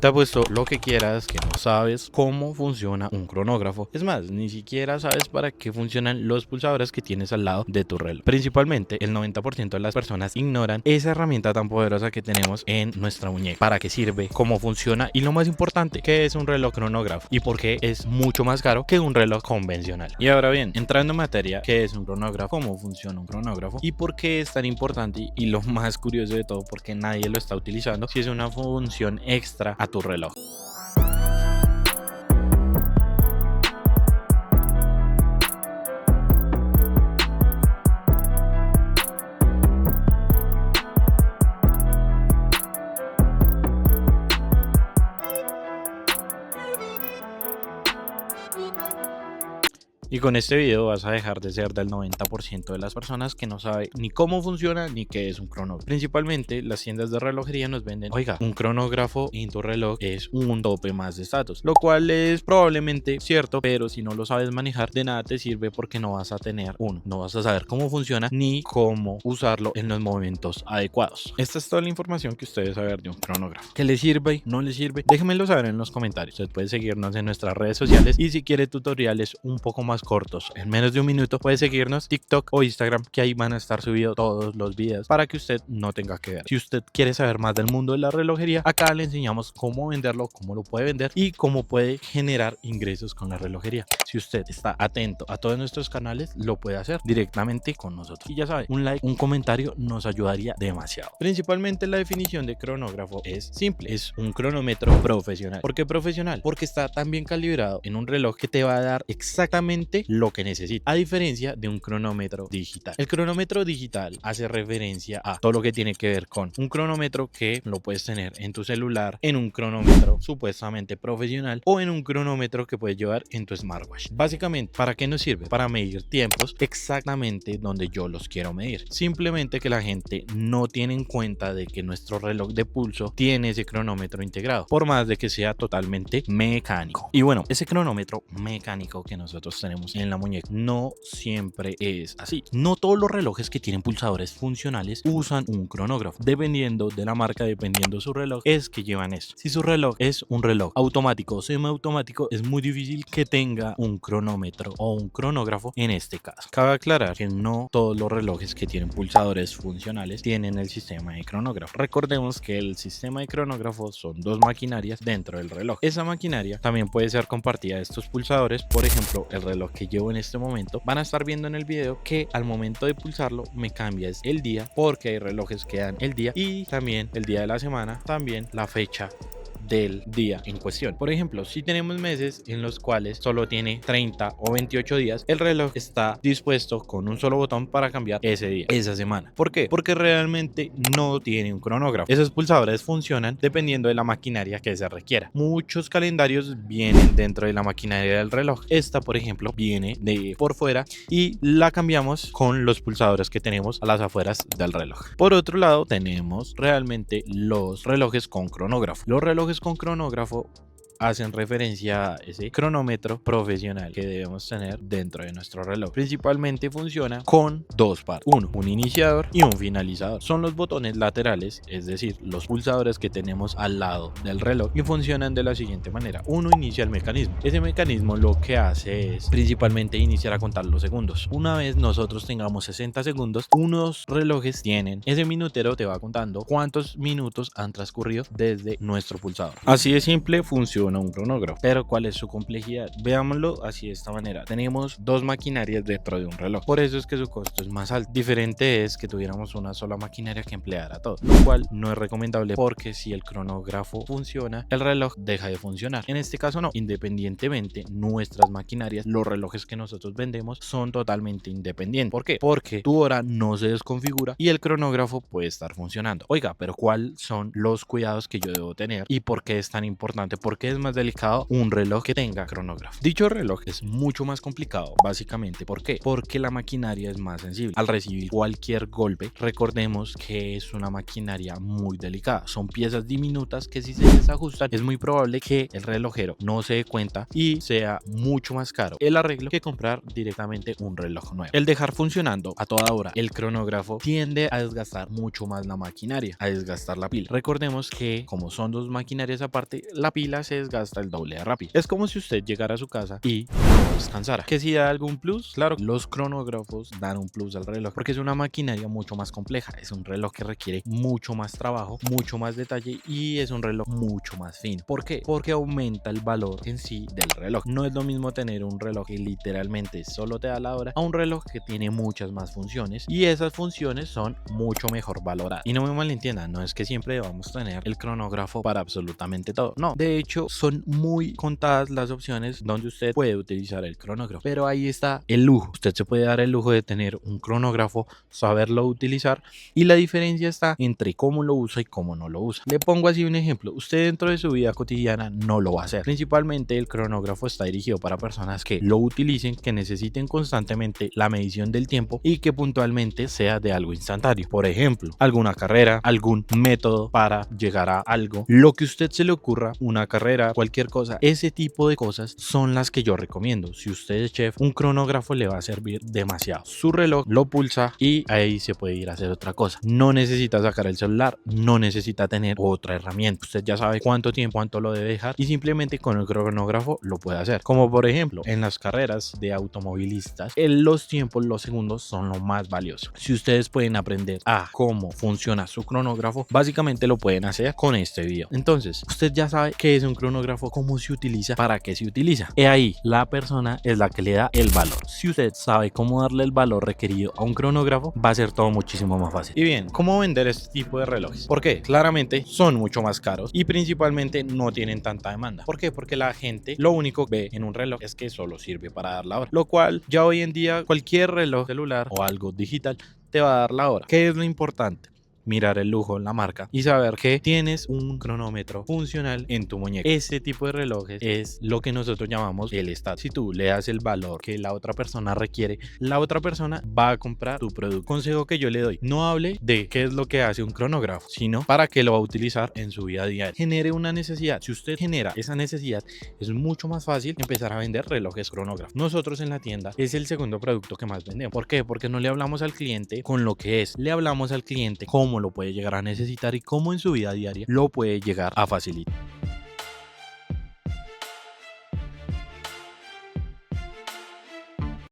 Te apuesto lo que quieras que no sabes cómo funciona un cronógrafo. Es más, ni siquiera sabes para qué funcionan los pulsadores que tienes al lado de tu reloj. Principalmente el 90% de las personas ignoran esa herramienta tan poderosa que tenemos en nuestra muñeca. Para qué sirve, cómo funciona y lo más importante, qué es un reloj cronógrafo y por qué es mucho más caro que un reloj convencional. Y ahora bien, entrando en materia, ¿qué es un cronógrafo? ¿Cómo funciona un cronógrafo? ¿Y por qué es tan importante? Y lo más curioso de todo, porque nadie lo está utilizando si es una función extra a tu reloj. Y con este video vas a dejar de ser del 90% de las personas que no sabe ni cómo funciona ni qué es un cronógrafo. Principalmente las tiendas de relojería nos venden, oiga, un cronógrafo en tu reloj es un tope más de estatus, lo cual es probablemente cierto, pero si no lo sabes manejar, de nada te sirve porque no vas a tener uno, no vas a saber cómo funciona ni cómo usarlo en los momentos adecuados. Esta es toda la información que usted debe saber de un cronógrafo. ¿Qué le sirve? ¿No le sirve? Déjenmelo saber en los comentarios. Usted puede seguirnos en nuestras redes sociales y si quiere tutoriales un poco más cortos, en menos de un minuto, puede seguirnos TikTok o Instagram, que ahí van a estar subidos todos los videos para que usted no tenga que ver. Si usted quiere saber más del mundo de la relojería, acá le enseñamos cómo venderlo, cómo lo puede vender y cómo puede generar ingresos con la relojería. Si usted está atento a todos nuestros canales, lo puede hacer directamente con nosotros. Y ya sabe, un like, un comentario nos ayudaría demasiado. Principalmente la definición de cronógrafo es simple, es un cronómetro profesional. ¿Por qué profesional? Porque está tan bien calibrado en un reloj que te va a dar exactamente lo que necesita, a diferencia de un cronómetro digital. El cronómetro digital hace referencia a todo lo que tiene que ver con un cronómetro que lo puedes tener en tu celular, en un cronómetro supuestamente profesional o en un cronómetro que puedes llevar en tu smartwatch. Básicamente, ¿para qué nos sirve? Para medir tiempos exactamente donde yo los quiero medir. Simplemente que la gente no tiene en cuenta de que nuestro reloj de pulso tiene ese cronómetro integrado, por más de que sea totalmente mecánico. Y bueno, ese cronómetro mecánico que nosotros tenemos en la muñeca no siempre es así. No todos los relojes que tienen pulsadores funcionales usan un cronógrafo. Dependiendo de la marca, dependiendo de su reloj, es que llevan esto. Si su reloj es un reloj automático o semiautomático, es muy difícil que tenga un cronómetro o un cronógrafo en este caso. Cabe aclarar que no todos los relojes que tienen pulsadores funcionales tienen el sistema de cronógrafo. Recordemos que el sistema de cronógrafo son dos maquinarias dentro del reloj. Esa maquinaria también puede ser compartida de estos pulsadores. Por ejemplo, el reloj que llevo en este momento, van a estar viendo en el video que al momento de pulsarlo me cambia el día, porque hay relojes que dan el día y también el día de la semana, también la fecha del día en cuestión. Por ejemplo, si tenemos meses en los cuales solo tiene 30 o 28 días, el reloj está dispuesto con un solo botón para cambiar ese día, esa semana. ¿Por qué? Porque realmente no tiene un cronógrafo. Esos pulsadores funcionan dependiendo de la maquinaria que se requiera. Muchos calendarios vienen dentro de la maquinaria del reloj. Esta, por ejemplo, viene de por fuera y la cambiamos con los pulsadores que tenemos a las afueras del reloj. Por otro lado, tenemos realmente los relojes con cronógrafo. Los relojes con cronógrafo hacen referencia a ese cronómetro profesional que debemos tener dentro de nuestro reloj. Principalmente funciona con dos partes, un iniciador y un finalizador. Son los botones laterales, es decir, los pulsadores que tenemos al lado del reloj, y funcionan de la siguiente manera. Uno inicia el mecanismo. Ese mecanismo lo que hace es principalmente iniciar a contar los segundos. Una vez nosotros tengamos 60 segundos, unos relojes tienen ese minutero, te va contando cuántos minutos han transcurrido desde nuestro pulsador. Así de simple funciona un cronógrafo. Pero ¿cuál es su complejidad? Veámoslo así de esta manera. Tenemos dos maquinarias dentro de un reloj. Por eso es que su costo es más alto. Diferente es que tuviéramos una sola maquinaria que empleara todo, lo cual no es recomendable, porque si el cronógrafo funciona, el reloj deja de funcionar. En este caso no. Independientemente, nuestras maquinarias, los relojes que nosotros vendemos, son totalmente independientes. ¿Por qué? Porque tu hora no se desconfigura y el cronógrafo puede estar funcionando. Oiga, pero ¿cuáles son los cuidados que yo debo tener y por qué es tan importante? ¿Por qué es vez más delicado un reloj que tenga cronógrafo. Dicho reloj es mucho más complicado, básicamente. ¿Por qué? Porque la maquinaria es más sensible. Al recibir cualquier golpe, recordemos que es una maquinaria muy delicada. Son piezas diminutas que si se desajustan, es muy probable que el relojero no se dé cuenta y sea mucho más caro el arreglo que comprar directamente un reloj nuevo. El dejar funcionando a toda hora el cronógrafo tiende a desgastar mucho más la maquinaria, a desgastar la pila. Recordemos que como son dos maquinarias aparte, la pila se desgasta el doble de rápido. Es como si usted llegara a su casa y no descansara. ¿Que si da algún plus? Claro, los cronógrafos dan un plus al reloj porque es una maquinaria mucho más compleja. Es un reloj que requiere mucho más trabajo, mucho más detalle y es un reloj mucho más fino. ¿Por qué? Porque aumenta el valor en sí del reloj. No es lo mismo tener un reloj que literalmente solo te da la hora a un reloj que tiene muchas más funciones y esas funciones son mucho mejor valoradas. Y no me malentiendan, no es que siempre debamos tener el cronógrafo para absolutamente todo. No, de hecho son muy contadas las opciones donde usted puede utilizar el cronógrafo, pero ahí está el lujo. Usted se puede dar el lujo de tener un cronógrafo, saberlo utilizar y la diferencia está entre cómo lo usa y cómo no lo usa. Le pongo así un ejemplo. Usted dentro de su vida cotidiana no lo va a hacer. Principalmente el cronógrafo está dirigido para personas que lo utilicen, que necesiten constantemente la medición del tiempo y que puntualmente sea de algo instantáneo. Por ejemplo, alguna carrera, algún método para llegar a algo, lo que usted se le ocurra, una carrera, cualquier cosa, ese tipo de cosas son las que yo recomiendo. Si usted es chef, un cronógrafo le va a servir demasiado. Su reloj lo pulsa y ahí se puede ir a hacer otra cosa. No necesita sacar el celular, no necesita tener otra herramienta. Usted ya sabe cuánto tiempo, cuánto lo debe dejar y simplemente con el cronógrafo lo puede hacer. Como por ejemplo, en las carreras de automovilistas, los tiempos, los segundos son lo más valioso. Si ustedes pueden aprender a cómo funciona su cronógrafo, básicamente lo pueden hacer con este video. Entonces, usted ya sabe qué es un cronógrafo, cómo se utiliza, para qué se utiliza. Y ahí la persona es la que le da el valor. Si usted sabe cómo darle el valor requerido a un cronógrafo, va a ser todo muchísimo más fácil. Y bien, ¿cómo vender este tipo de relojes? ¿Por qué? Claramente son mucho más caros y principalmente no tienen tanta demanda. ¿Por qué? Porque la gente lo único que ve en un reloj es que solo sirve para dar la hora, lo cual ya hoy en día cualquier reloj celular o algo digital te va a dar la hora. ¿Qué es lo importante? Mirar el lujo en la marca y saber que tienes un cronómetro funcional en tu muñeca. Ese tipo de relojes es lo que nosotros llamamos el estatus. Si tú le das el valor que la otra persona requiere, la otra persona va a comprar tu producto. Consejo que yo le doy: no hable de qué es lo que hace un cronógrafo, sino para qué lo va a utilizar en su vida diaria. Genere una necesidad. Si usted genera esa necesidad, es mucho más fácil empezar a vender relojes cronógrafos. Nosotros en la tienda es el segundo producto que más vendemos. ¿Por qué? Porque no le hablamos al cliente con lo que es, le hablamos al cliente cómo lo puede llegar a necesitar y cómo en su vida diaria lo puede llegar a facilitar.